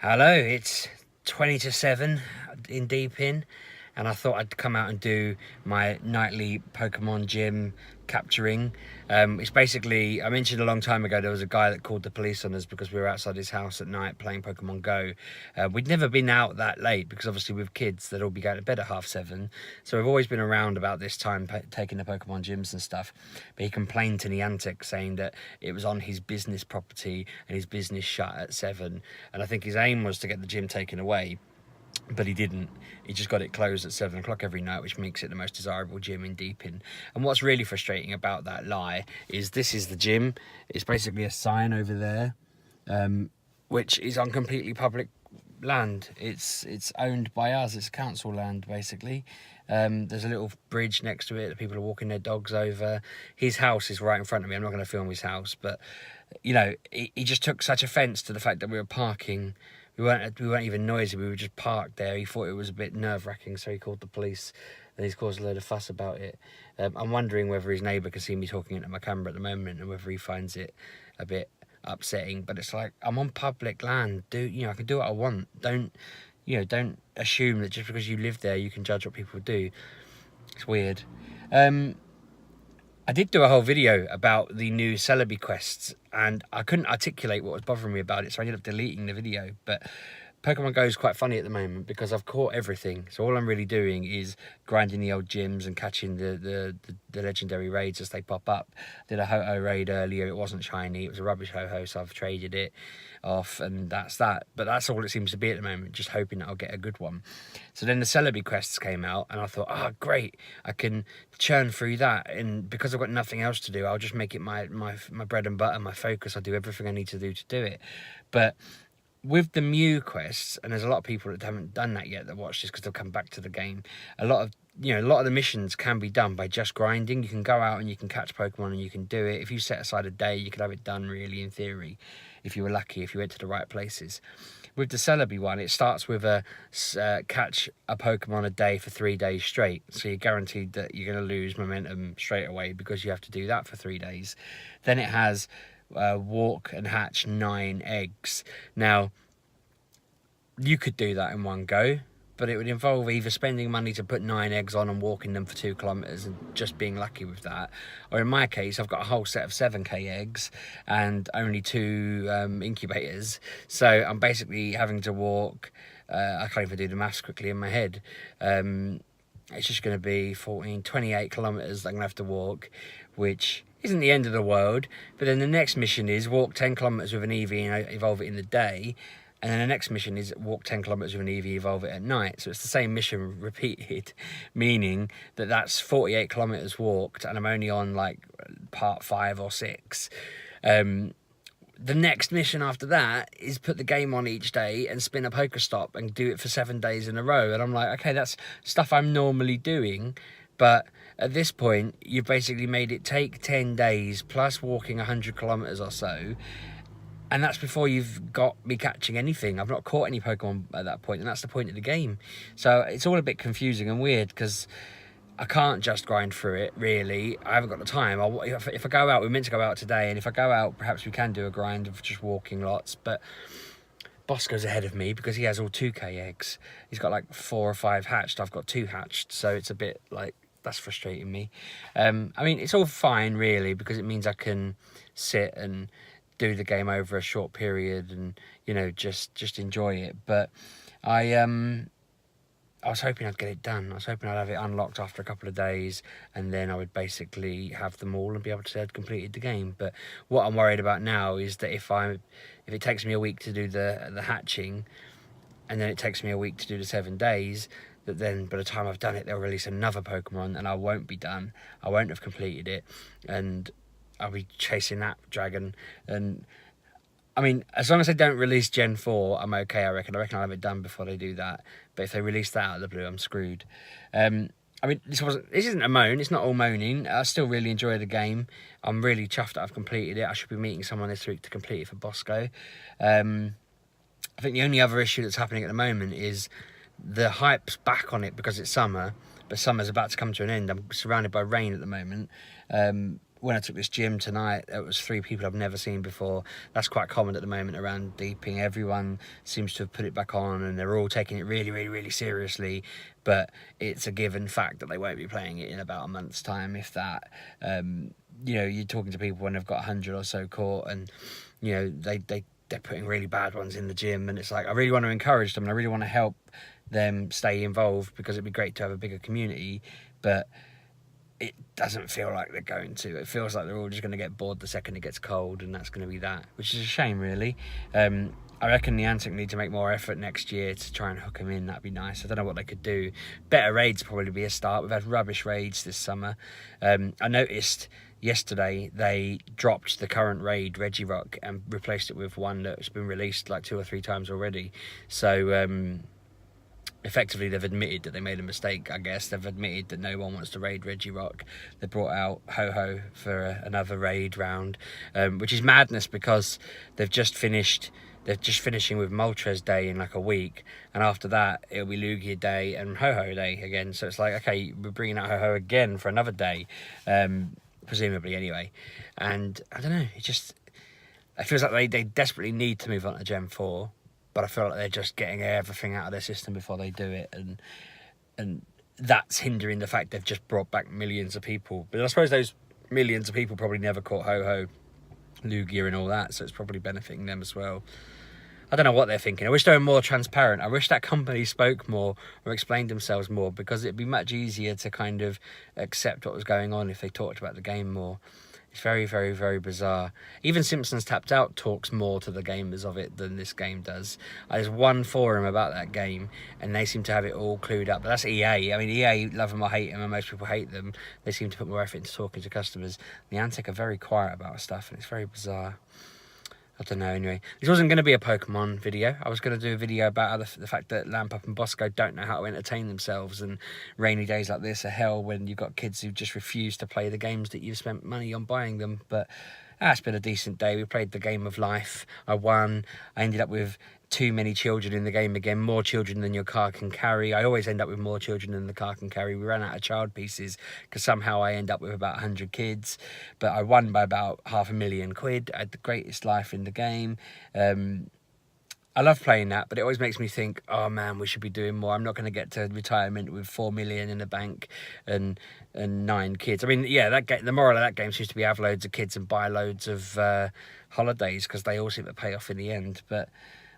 Hello, it's 20 to 7 in Deep In, and I thought I'd come out and do my nightly Pokemon gym capturing. It's basically, I mentioned a long time ago there was a guy that called the police on us because we were outside his house at night playing Pokemon Go. We'd never been out that late because obviously with kids they'd all be going to bed at 7:30, so we've always been around about this time taking the Pokemon gyms and stuff. But he complained to Niantic saying that it was on his business property and his business shut at 7, and I think his aim was to get the gym taken away, but he didn't. He just got it closed at 7 o'clock every night, which makes it the most desirable gym in Deep In. And what's really frustrating about that lie is this is the gym. It's basically a sign over there, which is on completely public land. It's owned by us. It's council land, basically. There's a little bridge next to it that people are walking their dogs over. His house is right in front of me. I'm not going to film his house, but you know, he just took such offence to the fact that we were parking. We weren't even noisy. We were just parked there. He thought it was a bit nerve-wracking, so he called the police, and he's caused a load of fuss about it. I'm wondering whether his neighbour can see me talking into my camera at the moment, and whether he finds it a bit upsetting. But it's like, I'm on public land. I can do what I want. Don't assume that just because you live there you can judge what people do. It's weird. I did do a whole video about the new Celebi quests, and I couldn't articulate what was bothering me about it, so I ended up deleting the video. But Pokemon Go is quite funny at the moment because I've caught everything. So all I'm really doing is grinding the old gyms and catching the legendary raids as they pop up. Did a Ho-Oh raid earlier. It wasn't shiny. It was a rubbish Ho-Oh, so I've traded it off, and that's that. But that's all it seems to be at the moment, just hoping that I'll get a good one. So then the Celebi quests came out, and I thought, oh, great, I can churn through that. And because I've got nothing else to do, I'll just make it my bread and butter, my focus. I'll do everything I need to do it. But with the Mew quests, and there's a lot of people that haven't done that yet that watch this because they'll come back to the game. A lot of the missions can be done by just grinding. You can go out and you can catch Pokemon and you can do it. If you set aside a day, you could have it done, really, in theory, if you were lucky, if you went to the right places. With the Celebi one, it starts with a catch a Pokemon a day for 3 days straight. So you're guaranteed that you're going to lose momentum straight away because you have to do that for 3 days. Then it has walk and hatch 9 eggs. Now, you could do that in one go, but it would involve either spending money to put 9 eggs on and walking them for 2 kilometers and just being lucky with that, or in my case, I've got a whole set of 7k eggs and only 2 incubators, so I'm basically having to walk. I can't even do the maths quickly in my head. It's just going to be 28 kilometers I'm going to have to walk, which isn't the end of the world. But then the next mission is walk 10 kilometers with an Eevee and evolve it in the day. And then the next mission is walk 10 kilometers with an Eevee, evolve it at night. So it's the same mission repeated, meaning that that's 48 kilometers walked, and I'm only on like part 5 or 6. The next mission after that is put the game on each day and spin a Pokestop and do it for 7 days in a row. And I'm like, okay, that's stuff I'm normally doing, but at this point, you've basically made it take 10 days plus walking 100 kilometers or so. And that's before you've got me catching anything. I've not caught any Pokemon at that point, and that's the point of the game. So it's all a bit confusing and weird because I can't just grind through it, really. I haven't got the time. If I go out, we're meant to go out today, and if I go out, perhaps we can do a grind of just walking lots. But Bosco's ahead of me because he has all 2k eggs. He's got like 4 or 5 hatched. I've got 2 hatched, so it's a bit like, that's frustrating me. I mean, it's all fine, really, because it means I can sit and do the game over a short period and, just enjoy it. But I was hoping I'd get it done. I was hoping I'd have it unlocked after a couple of days, and then I would basically have them all and be able to say I'd completed the game. But what I'm worried about now is that if it takes me a week to do the hatching, and then it takes me a week to do the 7 days, that then by the time I've done it, they'll release another Pokemon, and I won't be done. I won't have completed it, and I'll be chasing that dragon. And I mean, as long as they don't release Gen 4, I'm okay, I reckon. I'll have it done before they do that. But if they release that out of the blue, I'm screwed. I mean, this isn't a moan. It's not all moaning. I still really enjoy the game. I'm really chuffed that I've completed it. I should be meeting someone this week to complete it for Bosco. I think the only other issue that's happening at the moment is the hype's back on it because it's summer, but summer's about to come to an end. I'm surrounded by rain at the moment. when I took this gym tonight, it was 3 people I've never seen before. That's quite common at the moment around deeping. Everyone seems to have put it back on, and they're all taking it really, really, really seriously. But it's a given fact that they won't be playing it in about a month's time, if that. You know, you're talking to people when they've got 100 or so caught, and you know they're putting really bad ones in the gym, and it's like, I really want to encourage them and I really want to help them stay involved, because it'd be great to have a bigger community, but it doesn't feel like they're going to. It feels like they're all just going to get bored the second it gets cold, and that's going to be that, which is a shame, really. I reckon Niantic need to make more effort next year to try and hook them in. That'd be nice. I don't know what they could do. Better raids probably be a start. We've had rubbish raids this summer. I noticed yesterday they dropped the current raid, Regirock, and replaced it with one that's been released like 2 or 3 times already. So effectively they've admitted that they made a mistake, I guess. They've admitted that no one wants to raid Regirock. They brought out Ho-Ho for another raid round, which is madness, because they're just finishing with Moltres Day in like a week, and after that it'll be Lugia Day and Ho-Ho Day again. So it's like, okay, we're bringing out Ho-Ho again for another day, presumably anyway. And I don't know, it feels like they desperately need to move on to Gen 4, but I feel like they're just getting everything out of their system before they do it, and that's hindering the fact they've just brought back millions of people. But I suppose those millions of people probably never caught Ho-Ho, Lugia and all that, so it's probably benefiting them as well. I don't know what they're thinking. I wish they were more transparent. I wish that company spoke more or explained themselves more, because it'd be much easier to kind of accept what was going on if they talked about the game more. It's very, very, very bizarre. Even Simpsons Tapped Out talks more to the gamers of it than this game does. There's one forum about that game, and they seem to have it all clued up. But that's EA. I mean, EA love them or hate them, and most people hate them. They seem to put more effort into talking to customers. Niantic are very quiet about stuff, and it's very bizarre. I don't know, anyway. This wasn't going to be a Pokemon video. I was going to do a video about the fact that Lampup and Bosco don't know how to entertain themselves, and rainy days like this are hell when you've got kids who just refuse to play the games that you've spent money on buying them. But it's been a decent day. We played the game of life. I won. I ended up with too many children in the game again, more children than your car can carry. I always end up with more children than the car can carry. We ran out of child pieces because somehow I end up with about 100 kids, but I won by about £500,000. I had the greatest life in the game. I love playing that, but it always makes me think, oh man, we should be doing more. I'm not going to get to retirement with 4 million in the bank and 9 kids. I mean, yeah, the moral of that game seems to be have loads of kids and buy loads of holidays, because they all seem to pay off in the end. But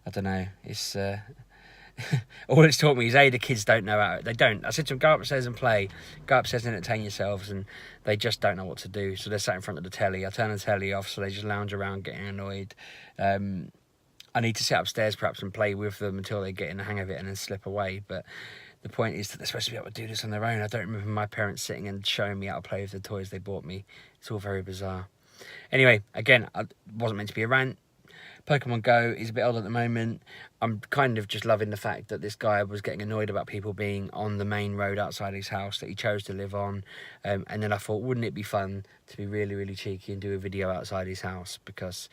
I don't know. It's all it's taught me is, the kids don't know how. They don't. I said to them, go upstairs and play. Go upstairs and entertain yourselves, and they just don't know what to do. So they're sat in front of the telly. I turn the telly off, so they just lounge around getting annoyed. I need to sit upstairs perhaps and play with them until they get in the hang of it and then slip away. But the point is that they're supposed to be able to do this on their own. I don't remember my parents sitting and showing me how to play with the toys they bought me. It's all very bizarre. Anyway, again, it wasn't meant to be a rant. Pokemon Go is a bit old at the moment. I'm kind of just loving the fact that this guy was getting annoyed about people being on the main road outside his house that he chose to live on. And then I thought, wouldn't it be fun to be really, really cheeky and do a video outside his house? Because,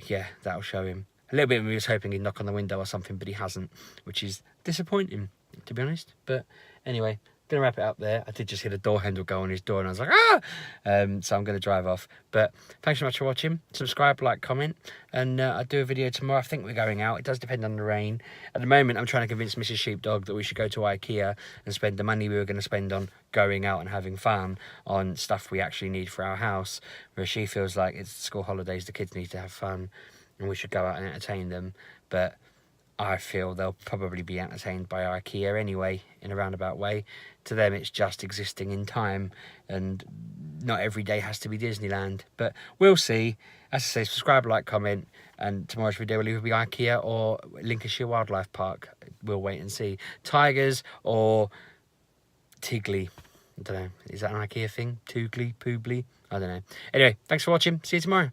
yeah, that'll show him. A little bit of me was hoping he'd knock on the window or something, but he hasn't, which is disappointing, to be honest. But anyway, going to wrap it up there. I did just hear the door handle go on his door, and I was like, ah! So I'm going to drive off. But thanks so much for watching. Subscribe, like, comment, and I'll do a video tomorrow. I think we're going out. It does depend on the rain. At the moment, I'm trying to convince Mrs. Sheepdog that we should go to IKEA and spend the money we were going to spend on going out and having fun on stuff we actually need for our house, whereas she feels like it's school holidays, the kids need to have fun, and we should go out and entertain them. But I feel they'll probably be entertained by IKEA anyway, in a roundabout way. To them, it's just existing in time, and not every day has to be Disneyland. But we'll see. As I say, subscribe, like, comment, and tomorrow's video will either be IKEA or Lincolnshire Wildlife Park. We'll wait and see. Tigers or Tiggly. I don't know. Is that an IKEA thing? Toogly, Poobly? I don't know. Anyway, thanks for watching. See you tomorrow.